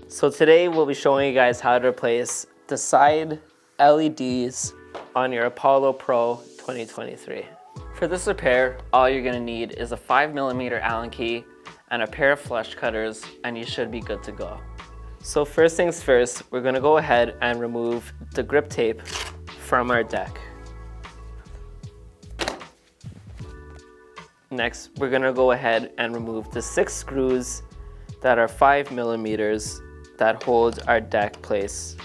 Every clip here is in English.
So today we'll be showing you guys how to replace the side LEDs on your Apollo Pro 2023. For this repair, all you're gonna need is a 5mm Allen key and a pair of flush cutters, and you should be good to go. So first things first, we're gonna go ahead and remove the grip tape from our deck. Next, we're gonna go ahead and remove the 6 screws that are 5mm that hold our deck place.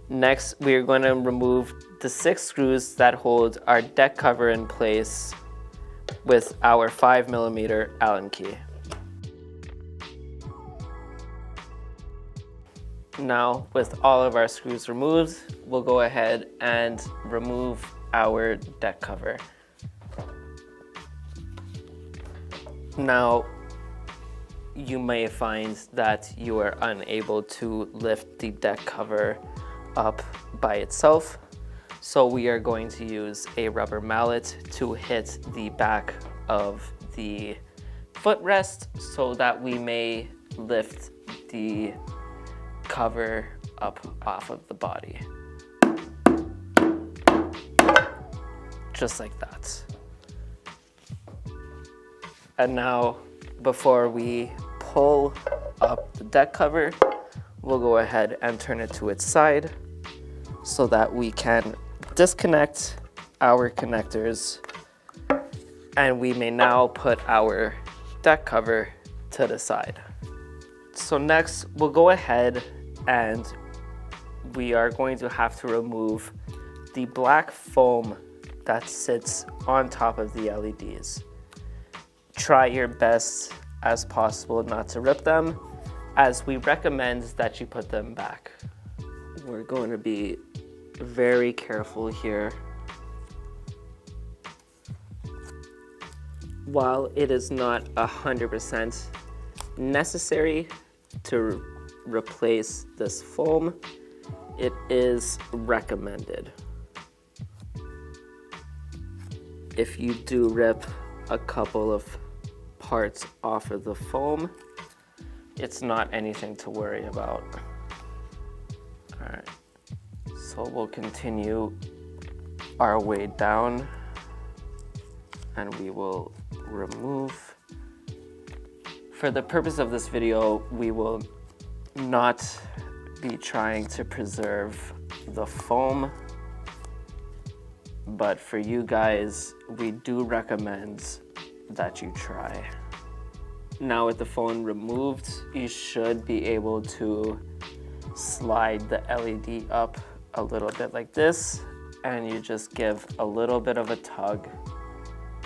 Next, we're going to remove the 6 screws that hold our deck cover in place with our 5mm Allen key. Now, with all of our screws removed, we'll go ahead and remove our deck cover. Now, you may find that you are unable to lift the deck cover up by itself. So we are going to use a rubber mallet to hit the back of the footrest so that we may lift the cover up off of the body. Just like that. And now, before we pull up the deck cover, we'll go ahead and turn it to its side so that we can disconnect our connectors, and we may now put our deck cover to the side. So next, we'll go ahead and we are going to have to remove the black foam that sits on top of the LEDs. Try your best as possible not to rip them, as we recommend that you put them back. We're going to be very careful here. While it is not 100% necessary to replace this foam, it is recommended. If you do rip a couple of parts off of the foam, it's not anything to worry about. All right, so we'll continue our way down and we will remove. For the purpose of this video, we will not be trying to preserve the foam, but for you guys, we do recommend that you try. Now with the foam removed, you should be able to slide the LED up a little bit like this, and you just give a little bit of a tug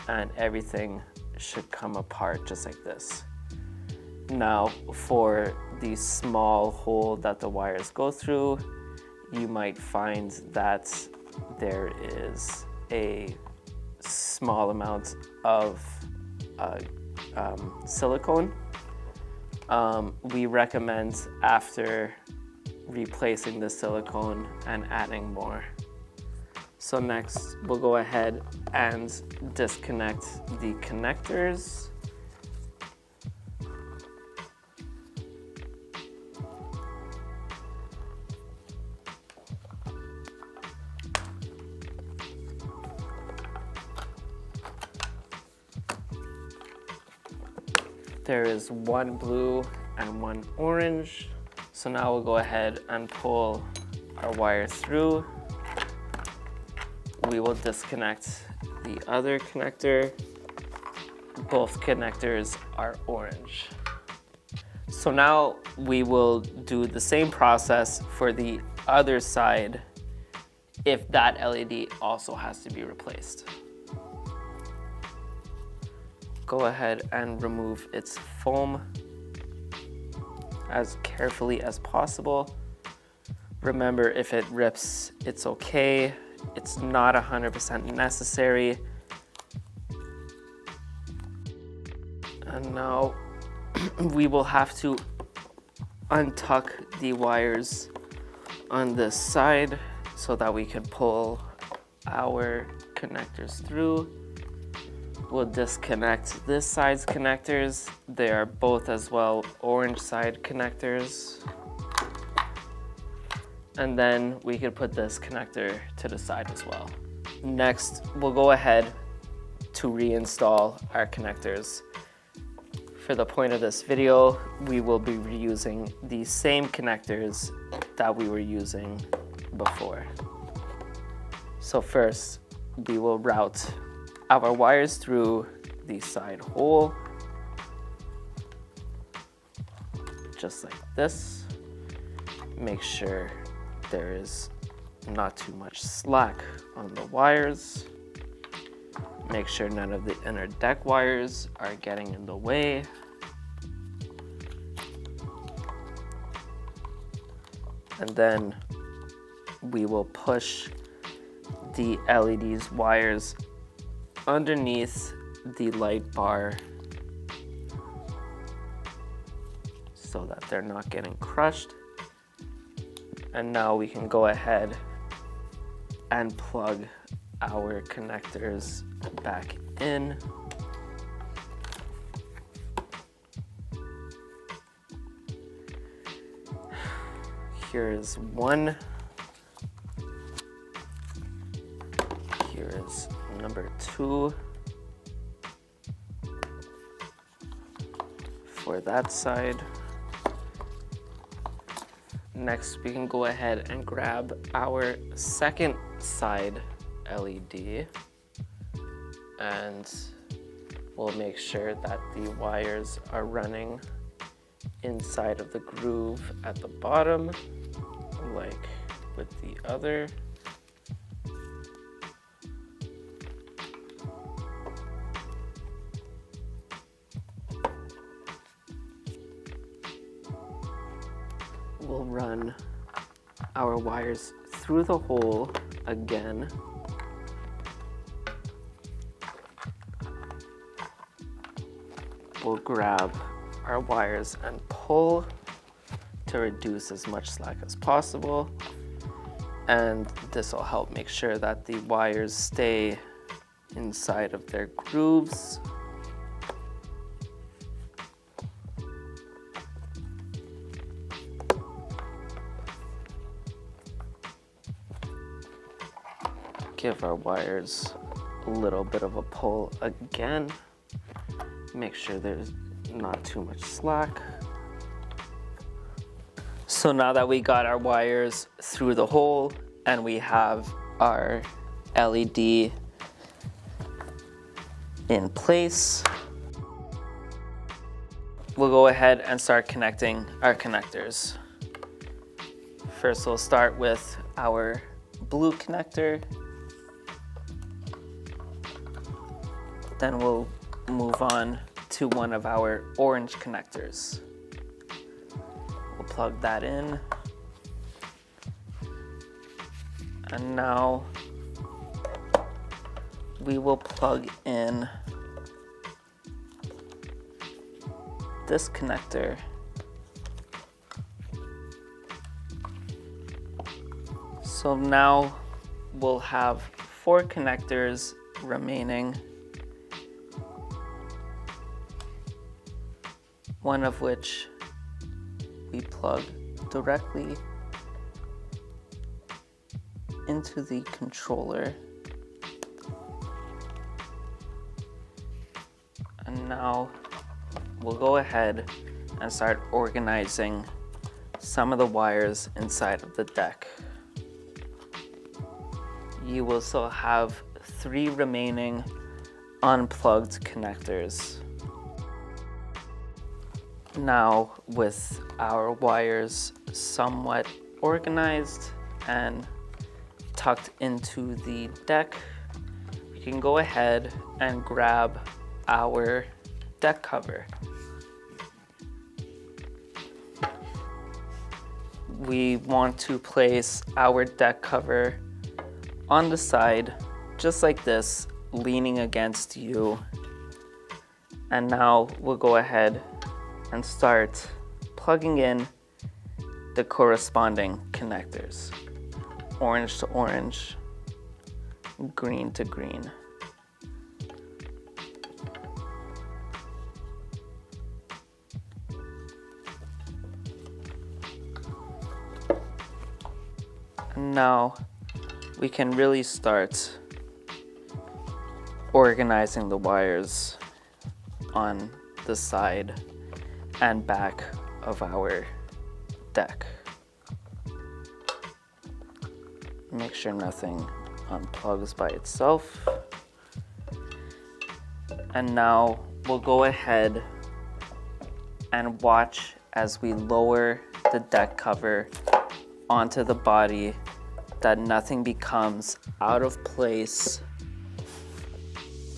and everything should come apart just like this. Now for the small hole that the wires go through, you might find that there is a small amount of silicone. We recommend after replacing the silicone and adding more. So next, we'll go ahead and disconnect the connectors. There is one blue and one orange. So now we'll go ahead and pull our wire through. We will disconnect the other connector. Both connectors are orange. So now we will do the same process for the other side if that LED also has to be replaced. Go ahead and remove its foam as carefully as possible. Remember, if it rips, it's okay. It's not 100% necessary. And now we will have to untuck the wires on this side so that we can pull our connectors through. we'll disconnect this side's connectors. They are both as well orange side connectors. And then we could put this connector to the side as well. Next, we'll go ahead to reinstall our connectors. For the point of this video, we will be reusing the same connectors that we were using before. So first, we will route our wires through the side hole, just like this. Make sure there is not too much slack on the wires. Make sure none of the inner deck wires are getting in the way. And then we will push the LEDs wires underneath the light bar so that they're not getting crushed. And now we can go ahead and plug our connectors back in. Here is one. Here is number 2 for that side. Next, we can go ahead and grab our second side LED, and we'll make sure that the wires are running inside of the groove at the bottom, like with the other. We'll run our wires through the hole again. We'll grab our wires and pull to reduce as much slack as possible. And this will help make sure that the wires stay inside of their grooves. Give our wires a little bit of a pull again. Make sure there's not too much slack. So now that we got our wires through the hole and we have our LED in place, we'll go ahead and start connecting our connectors. First, we'll start with our blue connector. Then we'll move on to one of our orange connectors. We'll plug that in. And now we will plug in this connector. So now we'll have 4 connectors remaining, one of which we plug directly into the controller. And now we'll go ahead and start organizing some of the wires inside of the deck. You will still have 3 remaining unplugged connectors. Now, with our wires somewhat organized and tucked into the deck, we can go ahead and grab our deck cover. We want to place our deck cover on the side, just like this, leaning against you. And now we'll go ahead and start plugging in the corresponding connectors. Orange to orange, green to green. Now we can really start organizing the wires on the side and back of our deck. Make sure nothing unplugs by itself. And now we'll go ahead and watch as we lower the deck cover onto the body, that nothing becomes out of place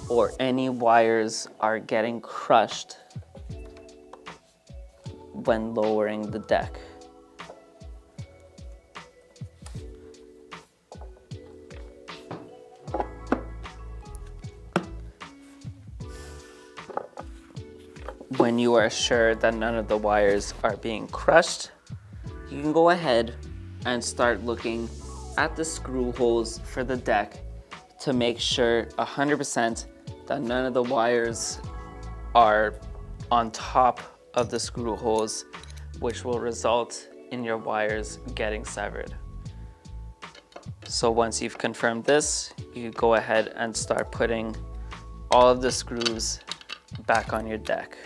or any wires are getting crushed when lowering the deck. When you are sure that none of the wires are being crushed, you can go ahead and start looking at the screw holes for the deck to make sure 100% that none of the wires are on top of the screw holes, which will result in your wires getting severed. So once you've confirmed this, you go ahead and start putting all of the screws back on your deck.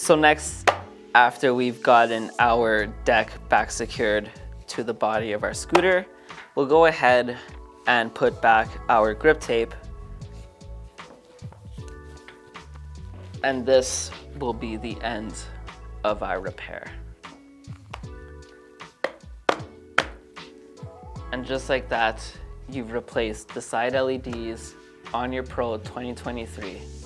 So next, after we've gotten our deck back secured to the body of our scooter, we'll go ahead and put back our grip tape. And this will be the end of our repair. And just like that, you've replaced the side LEDs on your Pro 2023.